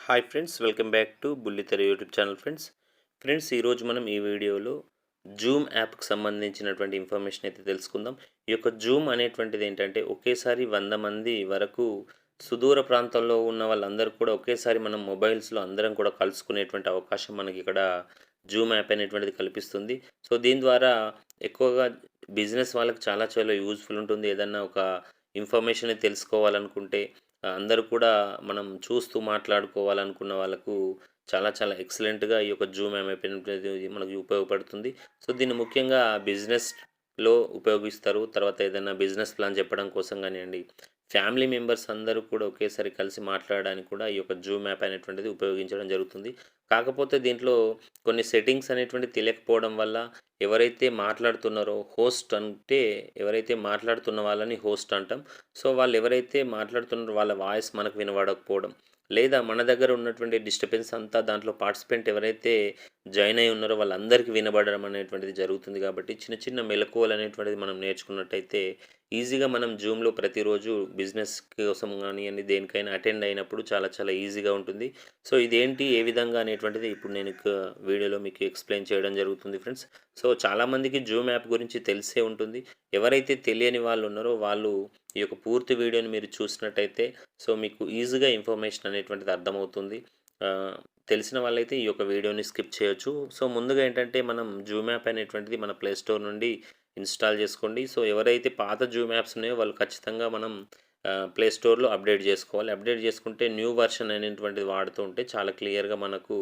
Hi friends, welcome back to బుల్లితెర YouTube channel. Friends ఈరోజు మనం ఈ వీడియోలో జూమ్ యాప్కి సంబంధించినటువంటి ఇన్ఫర్మేషన్ అయితే తెలుసుకుందాం. ఈ యొక్క జూమ్ అనేటువంటిది ఏంటంటే ఒకేసారి 100 మంది వరకు సుదూర ప్రాంతంలో ఉన్న వాళ్ళందరూ కూడా ఒకేసారి మనం మొబైల్స్లో అందరం కూడా కలుసుకునేటువంటి అవకాశం మనకి ఇక్కడ జూమ్ యాప్ అనేటువంటిది కల్పిస్తుంది. సో దీని ద్వారా ఎక్కువగా బిజినెస్ వాళ్ళకి చాలా చాలా యూజ్ఫుల్ ఉంటుంది. ఏదన్నా ఒక ఇన్ఫర్మేషన్ తెలుసుకోవాలనుకుంటే అందరూ కూడా మనం చూస్తూ మాట్లాడుకోవాలనుకున్న వాళ్ళకు చాలా చాలా ఎక్సలెంట్‌గా ఈ యొక్క జూమ్ యాప్ అనేది మనకు ఉపయోగపడుతుంది. సో దీన్ని ముఖ్యంగా బిజినెస్‌లో ఉపయోగిస్తారు. తర్వాత ఏదైనా బిజినెస్ ప్లాన్ చెప్పడం కోసం గానియండి, ఫ్యామిలీ మెంబర్స్ అందరూ కూడా ఒకేసారి కలిసి మాట్లాడడానికి కూడా ఈ యొక్క జూమ్ యాప్ అనేటువంటిది ఉపయోగించడం జరుగుతుంది. కాకపోతే దీంట్లో కొన్ని సెట్టింగ్స్ అనేటువంటివి తెలియకపోవడం వల్ల ఎవరైతే మాట్లాడుతున్నారో హోస్ట్ అంటే ఎవరైతే మాట్లాడుతున్న వాళ్ళని హోస్ట్ అంటాం. సో వాళ్ళు ఎవరైతే మాట్లాడుతున్నారో వాళ్ళ వాయిస్ మనకు వినబడకపోవడం, లేదా మన దగ్గర ఉన్నటువంటి డిస్టర్బెన్స్ అంతా దాంట్లో పార్టిసిపెంట్ ఎవరైతే జాయిన్ అయ్యి ఉన్నారో వాళ్ళందరికీ వినబడడం అనేటువంటిది జరుగుతుంది. కాబట్టి చిన్న చిన్న మెళకువలు అనేటువంటిది మనం నేర్చుకున్నట్టయితే ఈజీగా మనం జూమ్‌లో ప్రతిరోజు బిజినెస్ కోసం గానియండి, దేనికైనా అటెండ్ అయినప్పుడు చాలా చాలా ఈజీగా ఉంటుంది. సో ఇదేంటి, ఏ విధంగా అనేటువంటిది ఇప్పుడు నేను వీడియోలో మీకు ఎక్స్‌ప్లెయిన్ చేయడం జరుగుతుంది ఫ్రెండ్స్. సో చాలామందికి జూమ్ యాప్ గురించి తెలిసే ఉంటుంది. ఎవరైతే తెలియని వాళ్ళు ఉన్నారో వాళ్ళు ఈ యొక్క పూర్తి వీడియోని మీరు చూసినట్టయితే సో మీకు ఈజీగా ఇన్ఫర్మేషన్ అనేటువంటిది అర్థమవుతుంది. తెలిసిన వాళ్ళైతే ఈ యొక్క వీడియోని స్కిప్ చేయొచ్చు. సో ముందుగా ఏంటంటే మనం జూమ్ యాప్ అనేటువంటిది మన ప్లే స్టోర్ నుండి ఇన్‌స్టాల్ చేసుకోండి. సో ఎవరైతే పాత జూమ్ యాప్స్ ఉన్నాయో వాళ్ళు ఖచ్చితంగా మనం ప్లే స్టోర్‌లో అప్డేట్ చేసుకోవాలి. అప్డేట్ చేసుకుంటే న్యూ వెర్షన్ అనేటువంటిది వాడుతూ ఉంటే చాలా క్లియర్‌గా మనకు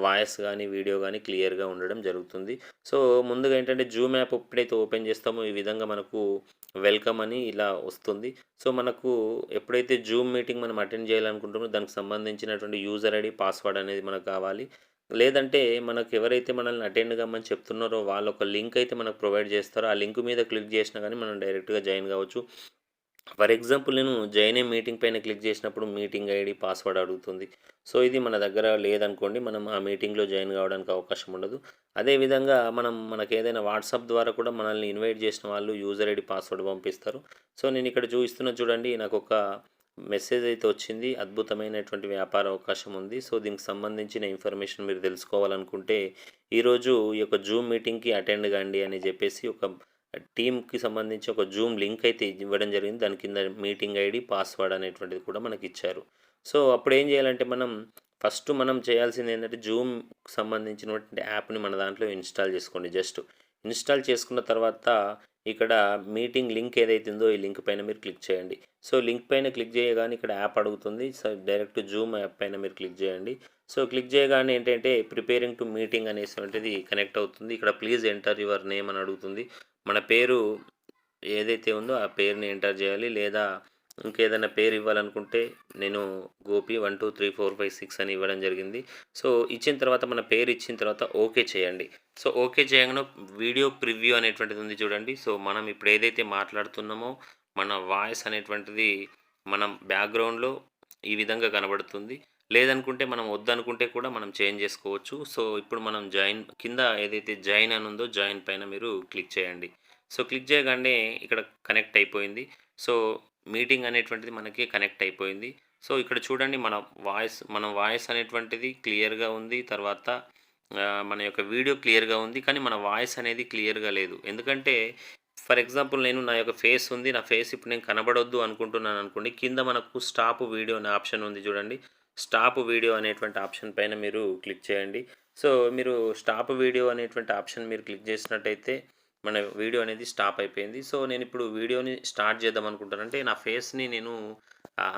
వాయిస్ గానీ, వీడియో గానీ క్లియర్‌గా ఉండడం జరుగుతుంది. సో ముందుగా ఏంటంటే జూమ్ యాప్ ఎప్పుడైతే ఓపెన్ చేస్తామో ఈ విధంగా మనకు వెల్కమ్ అని ఇలా వస్తుంది. సో మనకు ఎప్పుడైతే జూమ్ మీటింగ్ మనం అటెండ్ చేయాలనుకుంటామో దానికి సంబంధించినటువంటి యూజర్ ఐడీ, పాస్వర్డ్ అనేది మనకు కావాలి. లేదంటే మనకు ఎవరైతే మనల్ని అటెండ్ కమ్మని చెప్తున్నారో వాళ్ళు ఒక లింక్ అయితే మనకు ప్రొవైడ్ చేస్తారో ఆ లింక్ మీద క్లిక్ చేసినా కానీ మనం డైరెక్ట్‌గా జాయిన్ కావచ్చు. ఫర్ ఎగ్జాంపుల్ నేను జాయిన్ అయ్యి మీటింగ్ పైన క్లిక్ చేసినప్పుడు మీటింగ్ ఐడీ, పాస్వర్డ్ అడుగుతుంది. సో ఇది మన దగ్గర లేదనుకోండి, మనం ఆ మీటింగ్‌లో జాయిన్ కావడానికి అవకాశం ఉండదు. అదేవిధంగా మనకేదైనా వాట్సాప్ ద్వారా కూడా మనల్ని ఇన్వైట్ చేసిన వాళ్ళు యూజర్ ఐడీ, పాస్వర్డ్ పంపిస్తారు. సో నేను ఇక్కడ చూపిస్తున్నా చూడండి, నాకొక మెసేజ్ అయితే వచ్చింది. అద్భుతమైనటువంటి వ్యాపార అవకాశం ఉంది. సో దీనికి సంబంధించిన ఇన్ఫర్మేషన్ మీరు తెలుసుకోవాలనుకుంటే ఈరోజు ఈ యొక్క జూమ్ మీటింగ్‌కి అటెండ్ కండి అని చెప్పేసి ఒక టీమ్‌కి సంబంధించి ఒక జూమ్ లింక్ అయితే ఇవ్వడం జరిగింది. దాని కింద మీటింగ్ ఐడీ, పాస్వర్డ్ అనేటువంటిది కూడా మనకిచ్చారు. సో అప్పుడేం చేయాలంటే ఫస్ట్ మనం చేయాల్సిందేంటంటే జూమ్‌కి సంబంధించినటువంటి యాప్‌ని మన దాంట్లో ఇన్‌స్టాల్ చేసుకోండి. జస్ట్ ఇన్‌స్టాల్ చేసుకున్న తర్వాత ఇక్కడ మీటింగ్ లింక్ ఏదైతే ఉందో ఈ లింక్ పైన మీరు క్లిక్ చేయండి. సో లింక్ పైన క్లిక్ చేయగానే ఇక్కడ యాప్ అడుగుతుంది. సో డైరెక్ట్ జూమ్ యాప్ పైన మీరు క్లిక్ చేయండి. సో క్లిక్ చేయగానే ఏంటంటే ప్రిపేరింగ్ టు మీటింగ్ అనేటువంటిది కనెక్ట్ అవుతుంది. ఇక్కడ ప్లీజ్ ఎంటర్ యువర్ నేమ్ అని అడుగుతుంది. మన పేరు ఏదైతే ఉందో ఆ పేరుని ఎంటర్ చేయాలి. లేదా ఇంకేదైనా పేరు ఇవ్వాలనుకుంటే నేను గోపి 1, 2, 3, 4, 5, 6 అని ఇవ్వడం జరిగింది. సో ఇచ్చిన తర్వాత మన పేరు ఇచ్చిన తర్వాత ఓకే చేయండి. సో ఓకే చేయంగానే వీడియో ప్రివ్యూ అనేటువంటిది ఉంది చూడండి. సో మనం ఇప్పుడు ఏదైతే మాట్లాడుతున్నామో మన వాయిస్ అనేటువంటిది మనం బ్యాక్‌గ్రౌండ్‌లో ఈ విధంగా కనబడుతుంది. లేదనుకుంటే మనం వద్దనుకుంటే కూడా మనం చేంజ్ చేసుకోవచ్చు. సో ఇప్పుడు మనం జాయిన్ కింద ఏదైతే జాయిన్ అని ఉందో జాయిన్ పైన మీరు క్లిక్ చేయండి. సో క్లిక్ చేయగానే ఇక్కడ కనెక్ట్ అయిపోయింది. సో మీటింగ్ అనేటువంటిది మనకి కనెక్ట్ అయిపోయింది. సో ఇక్కడ చూడండి మన వాయిస్ అనేటువంటిది క్లియర్‌గా ఉంది. తర్వాత మన యొక్క వీడియో క్లియర్‌గా ఉంది. కానీ మన వాయిస్ అనేది క్లియర్‌గా లేదు. ఎందుకంటే ఫర్ ఎగ్జాంపుల్ నేను నా యొక్క ఫేస్ ఉంది. నా ఫేస్ ఇప్పుడు నేను కనబడొద్దు అనుకుంటున్నాను అనుకోండి. కింద మనకు స్టాప్ వీడియో అనే ఆప్షన్ ఉంది చూడండి. స్టాప్ వీడియో అనేటువంటి ఆప్షన్ పైన మీరు క్లిక్ చేయండి. సో మీరు స్టాప్ వీడియో అనేటువంటి ఆప్షన్ మీరు క్లిక్ చేసినట్టయితే మన వీడియో అనేది స్టాప్ అయిపోయింది. సో నేనిప్పుడు వీడియోని స్టార్ట్ చేద్దాం అనుకుంటాను. అంటే నా ఫేస్‌ని నేను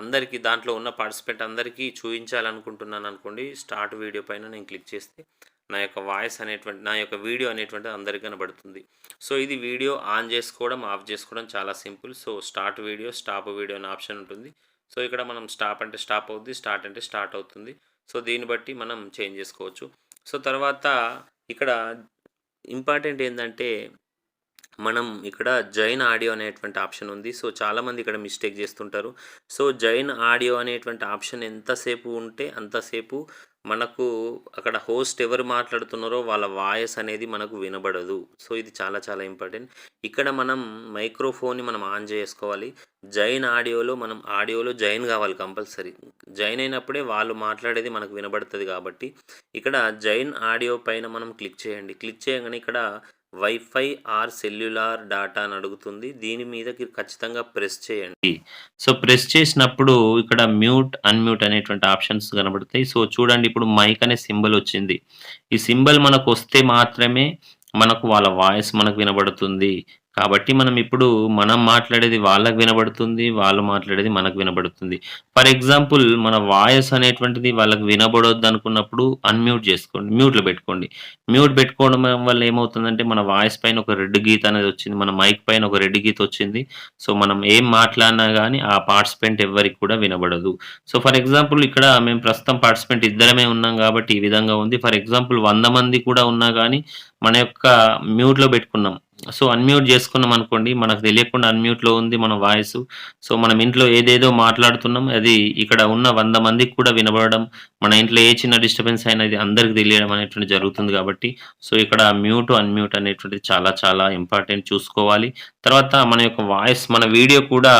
అందరికీ దాంట్లో ఉన్న పార్టిసిపెంట్ అందరికీ చూయించాలనుకుంటున్నాను అనుకోండి. స్టార్ట్ వీడియో పైన నేను క్లిక్ చేస్తే నా యొక్క వీడియో అనేటువంటిది అందరికి కనబడుతుంది. సో ఇది వీడియో ఆన్ చేసుకోవడం, ఆఫ్ చేసుకోవడం చాలా simple. So start video, stop video అనే ఆప్షన్ ఉంటుంది. సో ఇక్కడ మనం స్టాప్ అంటే స్టాప్ అవుద్ది, స్టార్ట్ అంటే స్టార్ట్ అవుతుంది. సో దీన్ని బట్టి మనం చేంజ్ చేసుకోవచ్చు. సో తర్వాత ఇక్కడ ఇంపార్టెంట్ ఏందంటే మనం ఇక్కడ జైన్ ఆడియో అనేటువంటి ఆప్షన్ ఉంది. సో చాలామంది ఇక్కడ మిస్టేక్ చేస్తుంటారు. సో జైన్ ఆడియో అనేటువంటి ఆప్షన్ ఎంతసేపు ఉంటే అంతసేపు మనకు అక్కడ హోస్ట్ ఎవరు మాట్లాడుతున్నారో వాళ్ళ వాయిస్ అనేది మనకు వినబడదు. సో, ఇది చాలా చాలా ఇంపార్టెంట్. ఇక్కడ మనం మైక్రోఫోన్‌ని మనం ఆన్ జేసుకోవాలి. జైన్ ఆడియోలో మనం ఆడియోలో జాయిన్ గావాలి కంపల్సరీ. జాయిన్ అయినప్పుడే వాళ్ళు మాట్లాడేది మనకు వినబడతది గాబట్టి, ఇక్కడ జైన్ ఆడియో పైన మనం క్లిక్ చేయండి. క్లిక్ చేయంగానే ఇక్కడ వైఫై ఆర్ సెల్యులార్ డాటా అని అడుగుతుంది. దీని మీదకి ఖచ్చితంగా ప్రెస్ చేయండి. సో, ప్రెస్ చేసినప్పుడు ఇక్కడ మ్యూట్, అన్‌మ్యూట్ అనేటువంటి ఆప్షన్స్ కనబడతాయి. సో, చూడండి ఇప్పుడు మైక్ అనే సింబల్ వచ్చింది. ఈ సింబల్ మనకొస్తే మాత్రమే మనకు వాళ్ళ వాయిస్ మనకు వినబడుతుంది. కాబట్టి మనం ఇప్పుడు మనం మాట్లాడేది వాళ్ళకి వినబడుతుంది. వాళ్ళు మాట్లాడేది మనకు వినబడుతుంది. ఫర్ ఎగ్జాంపుల్ మన వాయిస్ అనేటువంటిది వాళ్ళకి వినబడొద్దనుకున్నప్పుడు అన్‌మ్యూట్ చేసుకోండి. మ్యూట్‌లో పెట్టుకోండి. మ్యూట్ పెట్టుకోవడం వల్ల ఏమవుతుందంటే మన వాయిస్ పైన ఒక రెడ్ గీత అనేది వచ్చింది. మన మైక్ పైన ఒక రెడ్ గీత వచ్చింది. సో, మనం ఏం మాట్లాడినా గాని ఆ పార్టిసిపెంట్ ఎవ్వరికి కూడా వినబడదు. సో, ఫర్ ఎగ్జాంపుల్ ఇక్కడ మేము ప్రస్తుతం పార్టిసిపెంట్ ఇద్దరమే ఉన్నాం కాబట్టి ఈ విధంగా ఉంది. ఫర్ ఎగ్జాంపుల్ 100 మంది కూడా ఉన్నా గాని మన యొక్క మ్యూట్‌లో పెట్టుకున్నాం. సో, అన్‌మ్యూట్ చేసుకున్నామనుకోండి మనకు తెలియకుండా అన్‌మ్యూట్‌లో ఉంది మన వాయిసు. సో, మనం ఇంట్లో ఏదేదో మాట్లాడుతున్నాం అది ఇక్కడ ఉన్న 100 మందికి కూడా వినబడడం, మన ఇంట్లో ఏ చిన్న డిస్టర్బెన్స్ అయినా ఇది అందరికి తెలియడం అనేటువంటిది జరుగుతుంది కాబట్టి, సో, ఇక్కడ మ్యూట్, అన్‌మ్యూట్ అనేటువంటిది చాలా చాలా ఇంపార్టెంట్ చూసుకోవాలి. తర్వాత మన యొక్క వాయిస్ మన వీడియో కూడా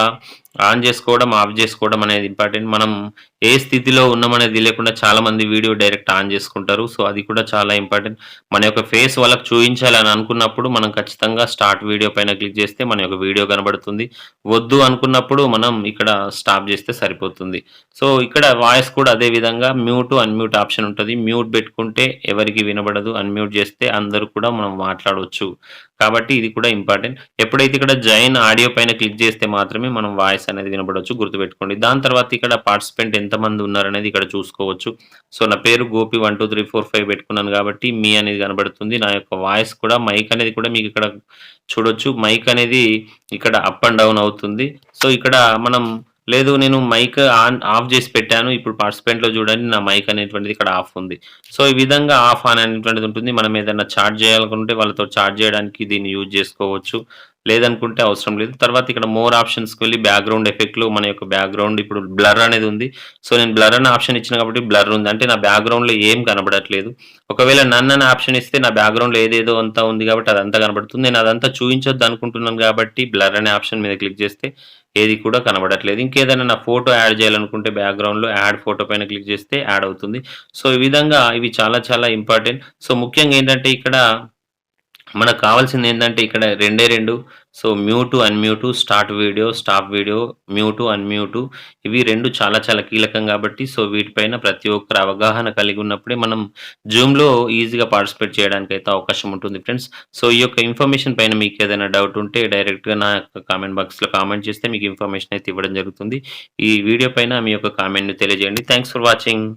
ఆన్ జేసుకోవడం, ఆఫ్ జేసుకోవడం అనేది ఇంపార్టెంట్. మనం ఏ స్థితిలో ఉన్నామనేది తెలియకుండా చాలామంది వీడియో డైరెక్ట్ ఆన్ జేసుకుంటారు. సో, అది కూడా చాలా ఇంపార్టెంట్. మన యొక్క ఫేస్ వాళ్ళకి చూయించాలని అనుకున్నప్పుడు మనం ఖచ్చితంగా స్టార్ట్ వీడియో పైన క్లిక్ చేస్తే మన యొక్క వీడియో కనబడుతుంది. వద్దు అనుకున్నప్పుడు మనం ఇక్కడ స్టాప్ జేస్తే సరిపోతుంది. సో, ఇక్కడ వాయిస్ కూడా అదే విధంగా మ్యూట్, అన్‌మ్యూట్ ఆప్షన్ ఉంటది. మ్యూట్ పెట్టుకుంటే ఎవరికీ వినబడదు. అన్‌మ్యూట్ చేస్తే అందరూ కూడా మనం మాట్లాడొచ్చు. కాబట్టి ఇది కూడా ఇంపార్టెంట్. ఎప్పుడైతే ఇక్కడ జాయిన్ ఆడియో పైన క్లిక్ చేస్తే మాత్రమే మనం వాయిస్ అనేది వినబడొచ్చు గుర్తుపెట్టుకోండి. దాని తర్వాత ఇక్కడ పార్టిసిపెంట్ ఎంతమంది ఉన్నారనేది ఇక్కడ చూసుకోవచ్చు. సో, నా పేరు గోపి 1, 2, 3, 4, 5 పెట్టుకున్నాను కాబట్టి మీ అనేది కనబడుతుంది. నా యొక్క వాయిస్ కూడా మైక్ అనేది కూడా మీకు ఇక్కడ చూడొచ్చు. మైక్ అనేది ఇక్కడ అప్ అండ్ డౌన్ అవుతుంది. సో, ఇక్కడ మనం లేదు నేను మైక్ ఆఫ్ చేసి పెట్టాను. ఇప్పుడు పార్టిసిపెంట్‌లో చూడండి నా మైక్ అనేటువంటిది ఇక్కడ ఆఫ్ ఉంది. సో, ఈ విధంగా ఆఫ్, ఆన్ అనేటువంటిది ఉంటుంది. మనం ఏదైనా చాట్ చేయాలనుకుంటే వాళ్ళతో చాట్ చేయడానికి దీన్ని యూజ్ చేసుకోవచ్చు. లేదనుకుంటే అవసరం లేదు. తర్వాత ఇక్కడ మోర్ ఆప్షన్స్‌కి వెళ్లి బ్యాక్‌గ్రౌండ్ ఎఫెక్ట్‌లు మన యొక్క బ్యాక్‌గ్రౌండ్ ఇప్పుడు బ్లర్ అనేది ఉంది. సో, నేను బ్లర్ అనే ఆప్షన్ ఇచ్చిన కాబట్టి బ్లర్ ఉంది. అంటే నా బ్యాక్‌గ్రౌండ్‌లో ఏం కనబడట్లేదు. ఒకవేళ నన్ అనే ఆప్షన్ ఇస్తే నా బ్యాక్‌గ్రౌండ్‌లో ఏదేదో అంతా ఉంది కాబట్టి అదంతా కనబడుతుంది. నేను అదంతా చూయించొద్దు అనుకుంటున్నాను కాబట్టి బ్లర్ అనే ఆప్షన్ మీద క్లిక్ చేస్తే ఏది కూడా కనబడట్లేదు. ఇంకేదైనా నా ఫోటో యాడ్ చేయాలనుకుంటే బ్యాక్‌గ్రౌండ్‌లో యాడ్ ఫోటో పైన క్లిక్ చేస్తే యాడ్ అవుతుంది. సో, ఈ విధంగా ఇవి చాలా చాలా ఇంపార్టెంట్. సో, ముఖ్యంగా ఏంటంటే ఇక్కడ మనకు కావాల్సిందేందంటే ఇక్కడ రెండే 2 so, mute, unmute, start video, stop video, mute, unmute ఇవి 2 చాలా చాలా కీలకం గాబట్టి సో, వీటిపైన ప్రతి ఒక్కరు అవగాహన కలిగి ఉన్నప్పుడే మనం జూమ్‌లో ఈజీగా పార్టిసిపేట్ చేయడానికైతే అవకాశం ఉంటుంది ఫ్రెండ్స్. సో, ఈ యొక్క ఇన్ఫర్మేషన్ పైన మీకేదైనా డౌట్ ఉంటే డైరెక్ట్‌గా నా యొక్క కామెంట్ బాక్స్‌లో కామెంట్ చేస్తే మీకు ఇన్ఫర్మేషన్ అయితే ఇవ్వడం జరుగుతుంది. ఈ వీడియో పైన మీ యొక్క కామెంట్‌ని తెలియజేయండి. Thanks for watching.